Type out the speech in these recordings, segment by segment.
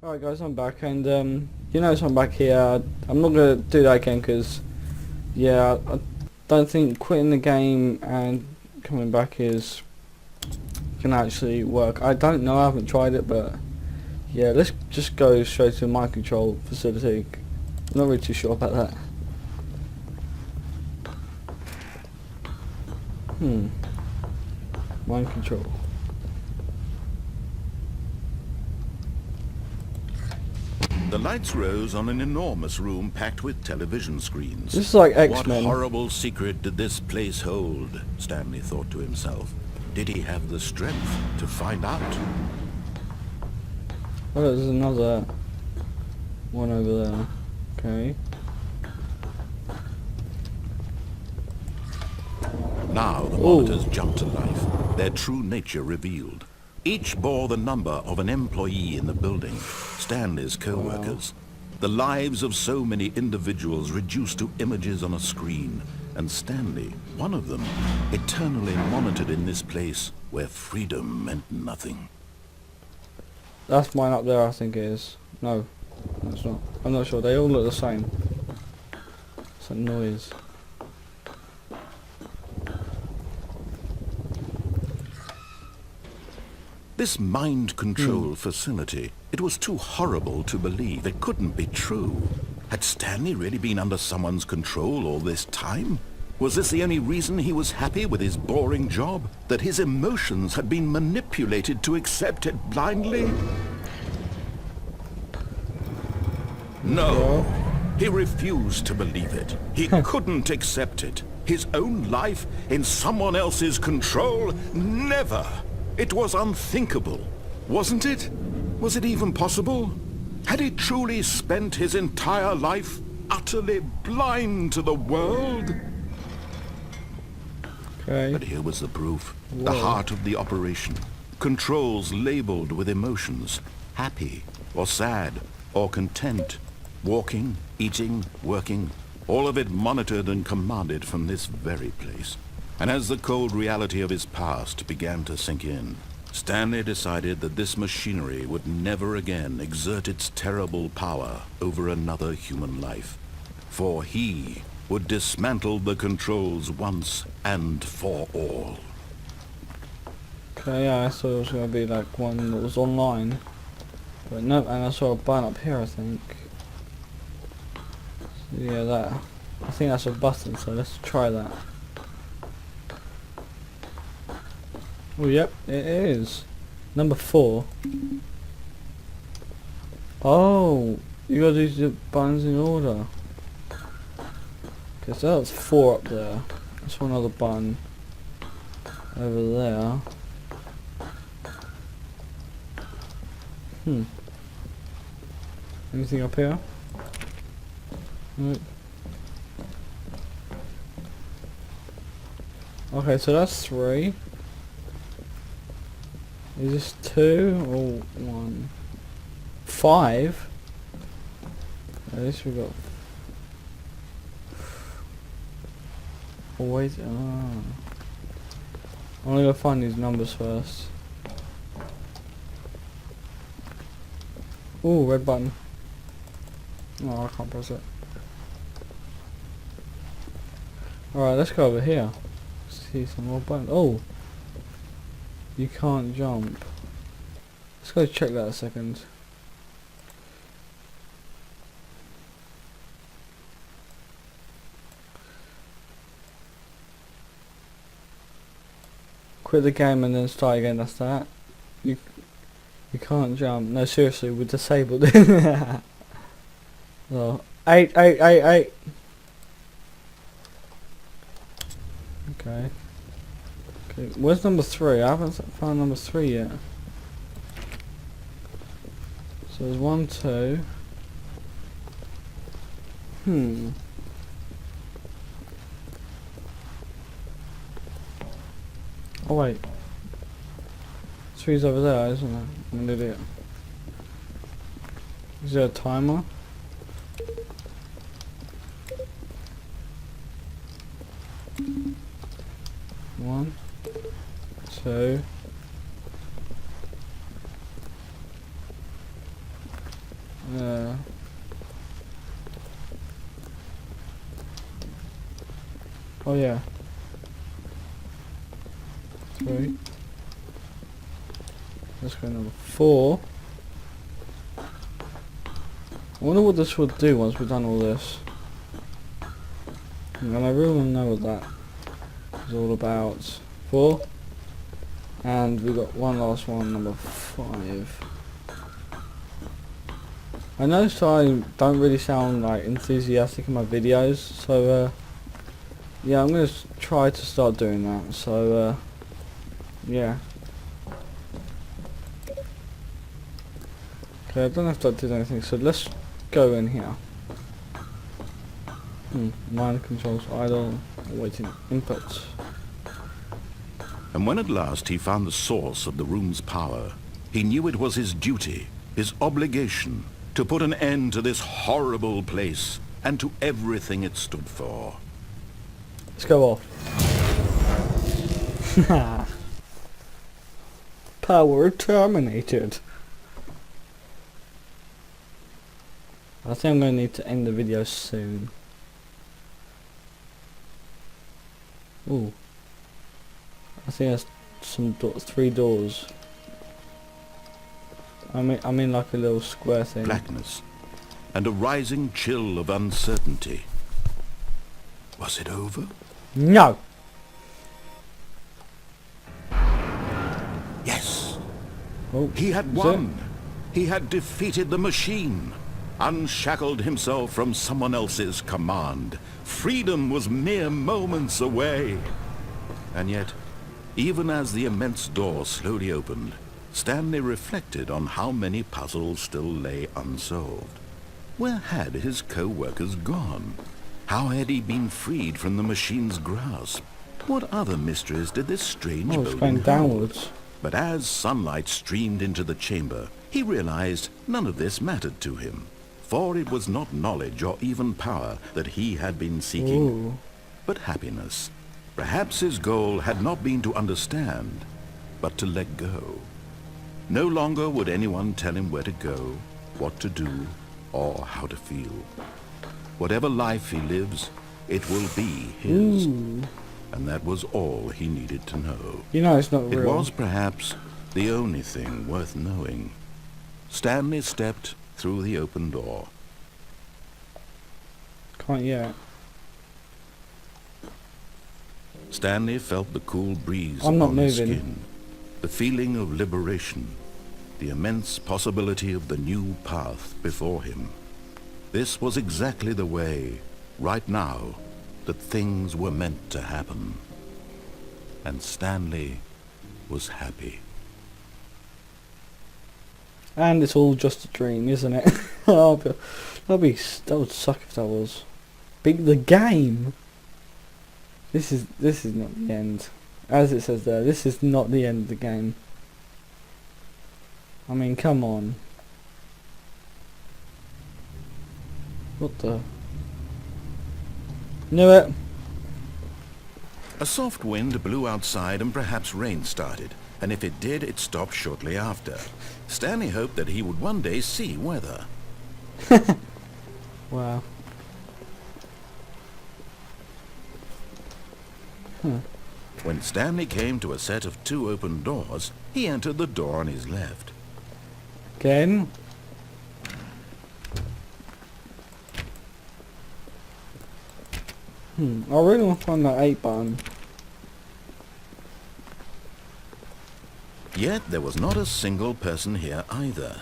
Alright guys, I'm back and you notice I'm back here. I'm not going to do that again because yeah, I don't think quitting the game and coming back can actually work. I don't know, I haven't tried it, but yeah, let's just go straight to my control facility. I'm not really too sure about that. Mind control. The lights rose on an enormous room packed with television screens. This is like X-Men. What horrible secret did this place hold? Stanley thought to himself. Did he have the strength to find out? Oh, there's another one over there. Okay. Now the monitors jumped to life, their true nature revealed. Each bore the number of an employee in the building, Stanley's co-workers. The lives of so many individuals reduced to images on a screen, and Stanley, one of them, eternally monitored in this place where freedom meant nothing. That's mine up there, I think it is. No, that's not. I'm not sure. They all look the same. It's a noise. This mind control facility, it was too horrible to believe. It couldn't be true. Had Stanley really been under someone's control all this time? Was this the only reason he was happy with his boring job? That his emotions had been manipulated to accept it blindly? No. He refused to believe it. He couldn't accept it. His own life in someone else's control? Never! It was unthinkable, wasn't it? Was it even possible? Had he truly spent his entire life utterly blind to the world? Okay. But here was the proof. Whoa. The heart of the operation. Controls labeled with emotions. Happy, or sad, or content. Walking, eating, working. All of it monitored and commanded from this very place. And as the cold reality of his past began to sink in, Stanley decided that this machinery would never again exert its terrible power over another human life. For he would dismantle the controls once and for all. Okay, yeah, I thought it was going to be like one that was online. But no, and I saw a button up here, I think. So yeah, that. I think that's a button, so let's try that. Oh, yep, it is. Number 4. Oh, you gotta do the buttons in order. Okay, so that's 4 up there. That's one other button over there. Anything up here? Nope. Okay, so that's 3. Is this 2 or 1? 5? At least we got. Always. I'm gonna go find these numbers first. Ooh, red button. No, I can't press it. Alright, let's go over here. See some more buttons. Oh! You can't jump. Let's go check that a second. Quit the game and then start again, that's that. You can't jump. No, seriously, we're disabled. Oh, 8. Okay. Okay, where's number 3? I haven't found number 3 yet. So there's 1, 2. Oh wait. 3's over there, isn't it? I'm an idiot. Is there a timer? One, 2, Oh yeah. 3. Let's go number 4. I wonder what this would do once we've done all this. And I really want to know what that is all about. 4. And we got one last one, number 5. I noticed I don't really sound like enthusiastic in my videos, so yeah, I'm gonna try to start doing that. So yeah. Okay, I don't have to do anything, so let's go in here. Minor controls idle, awaiting inputs. And when at last he found the source of the room's power, he knew it was his duty, his obligation, to put an end to this horrible place and to everything it stood for. Let's go off. Power terminated. I think I'm going to need to end the video soon. Ooh. I think there's some 3 doors. I'm in like a little square thing. Blackness and a rising chill of uncertainty. Was it over? No! Yes! Oh, He had won! He had defeated the machine! Unshackled himself from someone else's command. Freedom was mere moments away. And yet, even as the immense door slowly opened, Stanley reflected on how many puzzles still lay unsolved. Where had his co-workers gone? How had he been freed from the machine's grasp? What other mysteries did this strange it's building going hold? downwards. But as sunlight streamed into the chamber, he realized none of this mattered to him, for it was not knowledge or even power that he had been seeking, Ooh. but happiness. Perhaps his goal had not been to understand, but to let go. No longer would anyone tell him where to go, what to do, or how to feel. Whatever life he lives, it will be his. Ooh. And that was all he needed to know. You know it's not It real. was perhaps the only thing worth knowing. Stanley stepped through the open door. Can't yet. Stanley felt the cool breeze I'm not on his moving. skin, the feeling of liberation, the immense possibility of the new path before him. This was exactly the way, right now, that things were meant to happen. And Stanley was happy. And it's all just a dream, isn't it? that would suck if that was. Beat the game. This is not the end. As it says there, this is not the end of the game. I mean, come on. What the? Knew it. A soft wind blew outside and perhaps rain started, and if it did, it stopped shortly after. Stanley hoped that he would one day see weather. Wow. When Stanley came to a set of 2 open doors, he entered the door on his left. Again. I really want to find that 8 button. Yet there was not a single person here either.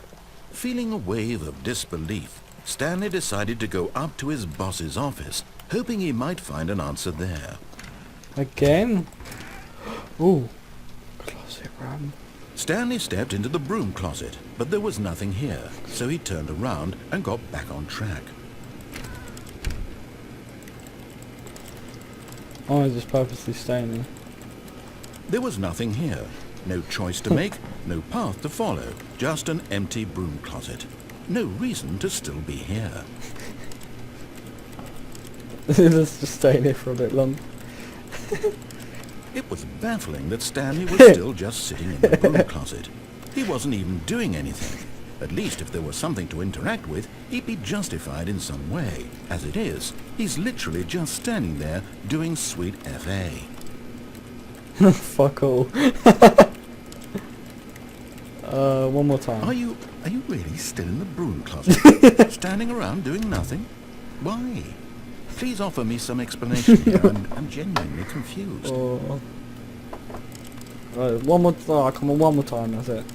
Feeling a wave of disbelief, Stanley decided to go up to his boss's office, hoping he might find an answer there. Again? Ooh. Closet room. Stanley stepped into the broom closet, but there was nothing here, so he turned around and got back on track. Oh, I'm just purposely staying there. There was nothing here. No choice to make, no path to follow, just an empty broom closet. No reason to still be here. Let's just stay there for a bit long. It was baffling that Stanley was still just sitting in the broom closet. He wasn't even doing anything. At least if there was something to interact with, he'd be justified in some way. As it is, he's literally just standing there doing sweet FA. Fuck all. One more time. Are you really still in the broom closet? Standing around doing nothing? Why? Please offer me some explanation here. I'm genuinely confused. Right, one more. Oh, come on, one more time. That's it.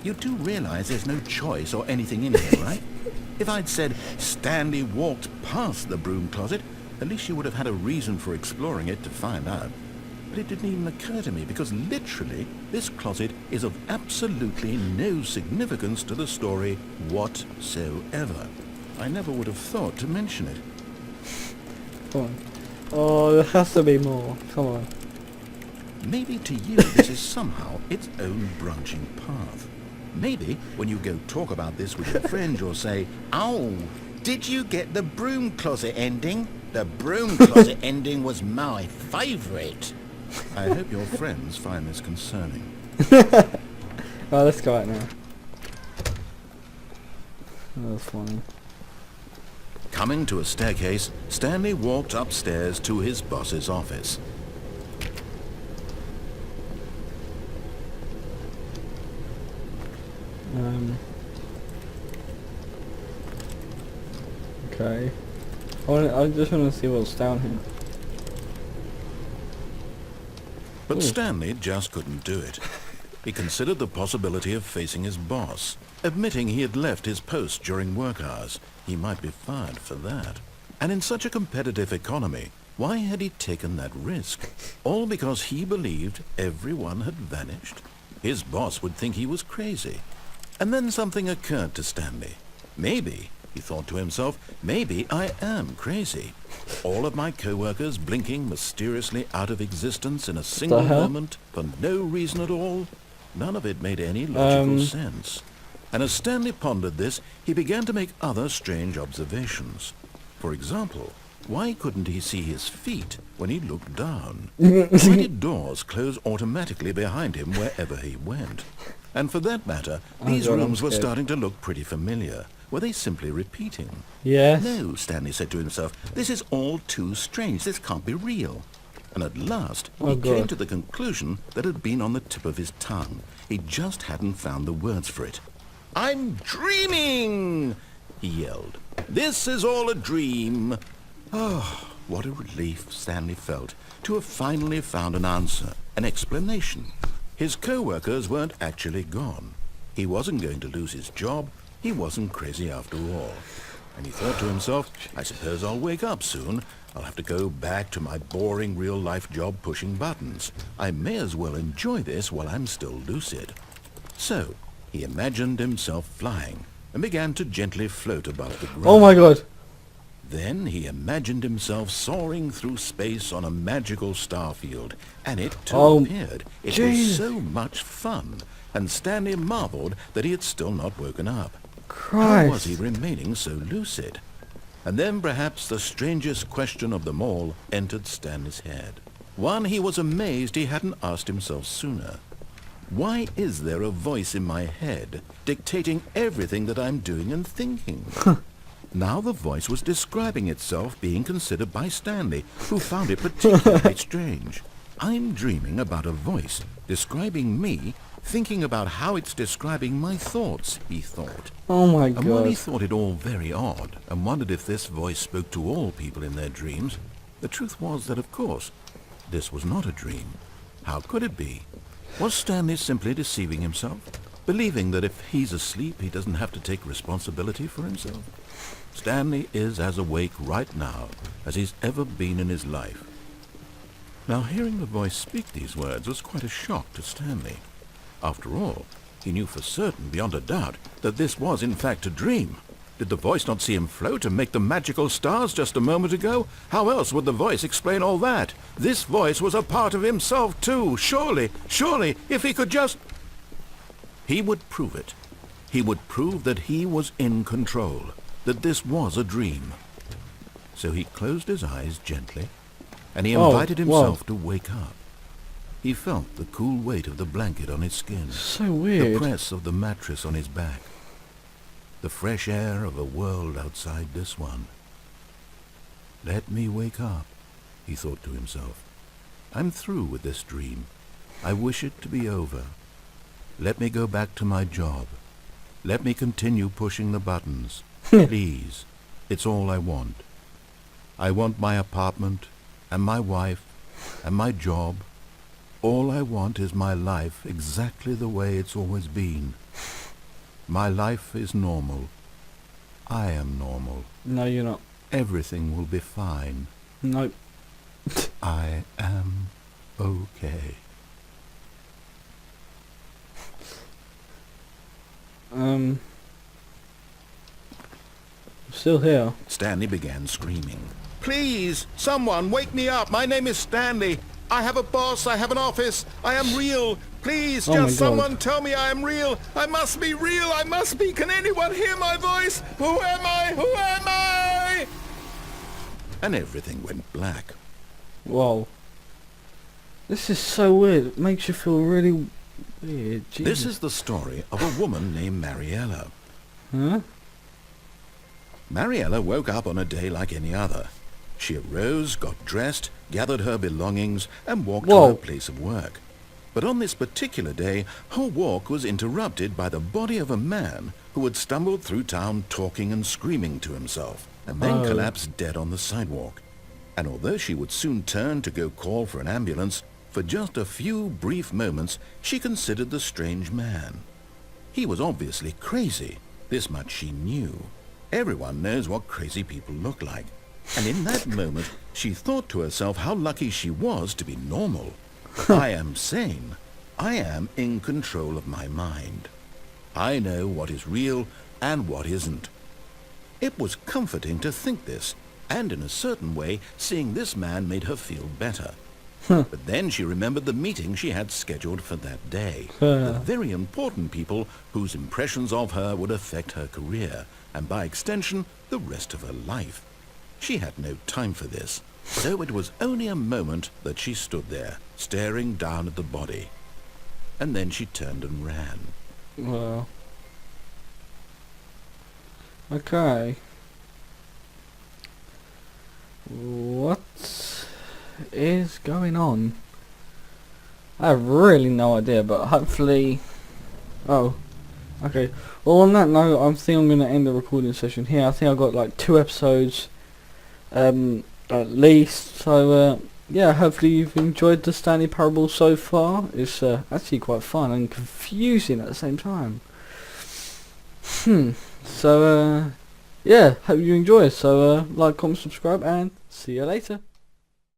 You do realize there's no choice or anything in here, right? If I'd said Stanley walked past the broom closet, at least you would have had a reason for exploring it to find out. But it didn't even occur to me, because literally, this closet is of absolutely no significance to the story whatsoever. I never would have thought to mention it. Come on. Oh, there has to be more. Come on. Maybe to you this is somehow its own branching path. Maybe when you go talk about this with your friend, you'll say, "Oh, did you get the broom closet ending? The broom closet ending was my favourite." I hope your friends find this concerning. Right, let's go out now. That was funny. Coming to a staircase, Stanley walked upstairs to his boss's office. Okay. I just want to see what's down here. But Ooh. Stanley just couldn't do it. He considered the possibility of facing his boss, admitting he had left his post during work hours. He might be fired for that. And in such a competitive economy, why had he taken that risk? All because he believed everyone had vanished? His boss would think he was crazy. And then something occurred to Stanley. Maybe, he thought to himself, maybe I am crazy. All of my co-workers blinking mysteriously out of existence in a single moment for no reason at all. None of it made any logical sense. And as Stanley pondered this, he began to make other strange observations. For example, why couldn't he see his feet when he looked down? Why did doors close automatically behind him wherever he went? And for that matter, these rooms were starting to look pretty familiar. Were they simply repeating? Yes. No, Stanley said to himself, this is all too strange. This can't be real. And at last, he came to the conclusion that had been on the tip of his tongue. He just hadn't found the words for it. "I'm dreaming!" he yelled. "This is all a dream." Oh, what a relief Stanley felt to have finally found an answer, an explanation. His co-workers weren't actually gone. He wasn't going to lose his job. He wasn't crazy after all. And he thought to himself, I suppose I'll wake up soon. I'll have to go back to my boring real-life job pushing buttons. I may as well enjoy this while I'm still lucid. So, he imagined himself flying and began to gently float above the ground. Oh my god. Then he imagined himself soaring through space on a magical starfield, and it too appeared. It was so much fun, and Stanley marveled that he had still not woken up. Christ. How was he remaining so lucid? And then perhaps the strangest question of them all entered Stanley's head. One he was amazed he hadn't asked himself sooner. Why is there a voice in my head dictating everything that I'm doing and thinking? Now the voice was describing itself being considered by Stanley, who found it particularly strange. I'm dreaming about a voice describing me, thinking about how it's describing my thoughts, he thought. Oh my god. And while he thought it all very odd, and wondered if this voice spoke to all people in their dreams, the truth was that, of course, this was not a dream. How could it be? Was Stanley simply deceiving himself, believing that if he's asleep he doesn't have to take responsibility for himself? Stanley is as awake right now as he's ever been in his life. Now, hearing the voice speak these words was quite a shock to Stanley. After all, he knew for certain, beyond a doubt, that this was in fact a dream. Did the voice not see him float and make the magical stars just a moment ago? How else would the voice explain all that? This voice was a part of himself too. Surely, if he could just... He would prove it. He would prove that he was in control, that this was a dream. So he closed his eyes gently, and he invited himself to wake up. He felt the cool weight of the blanket on his skin, So the weird. press of the mattress on his back, the fresh air of a world outside this one. Let me wake up, he thought to himself. I'm through with this dream. I wish it to be over. Let me go back to my job. Let me continue pushing the buttons. Please, it's all I want. I want my apartment, and my wife, and my job. All I want is my life exactly the way it's always been. My life is normal. I am normal. No, you're not. Everything will be fine. Nope. I am okay. Still here. Stanley began screaming. Please, someone, wake me up. My name is Stanley. I have a boss. I have an office. I am real. Please, Oh my just God. someone tell me I am real. I must be real. I must be. Can anyone hear my voice? Who am I? Who am I? And everything went black. Whoa. This is so weird. It makes you feel really weird. Jesus. This is the story of a woman named Mariella. Huh? Mariella woke up on a day like any other. She arose, got dressed, gathered her belongings, and walked to Whoa. her place of work. But on this particular day, her walk was interrupted by the body of a man who had stumbled through town talking and screaming to himself, and then Oh. collapsed dead on the sidewalk. And although she would soon turn to go call for an ambulance, for just a few brief moments she considered the strange man. He was obviously crazy. This much she knew. Everyone knows what crazy people look like. And in that moment, she thought to herself how lucky she was to be normal. I am sane. I am in control of my mind. I know what is real and what isn't. It was comforting to think this, and in a certain way, seeing this man made her feel better. But then she remembered the meeting she had scheduled for that day. The very important people whose impressions of her would affect her career, and by extension, the rest of her life. She had no time for this, so it was only a moment that she stood there, staring down at the body. And then she turned and ran. Well. Okay. What is going on? I have really no idea, but hopefully... Oh. Okay. Well, on that note, I think I'm going to end the recording session here. I think I've got like 2 episodes at least. So, yeah, hopefully you've enjoyed the Stanley Parable so far. It's actually quite fun and confusing at the same time. So, yeah, hope you enjoy. So, like, comment, subscribe, and see you later.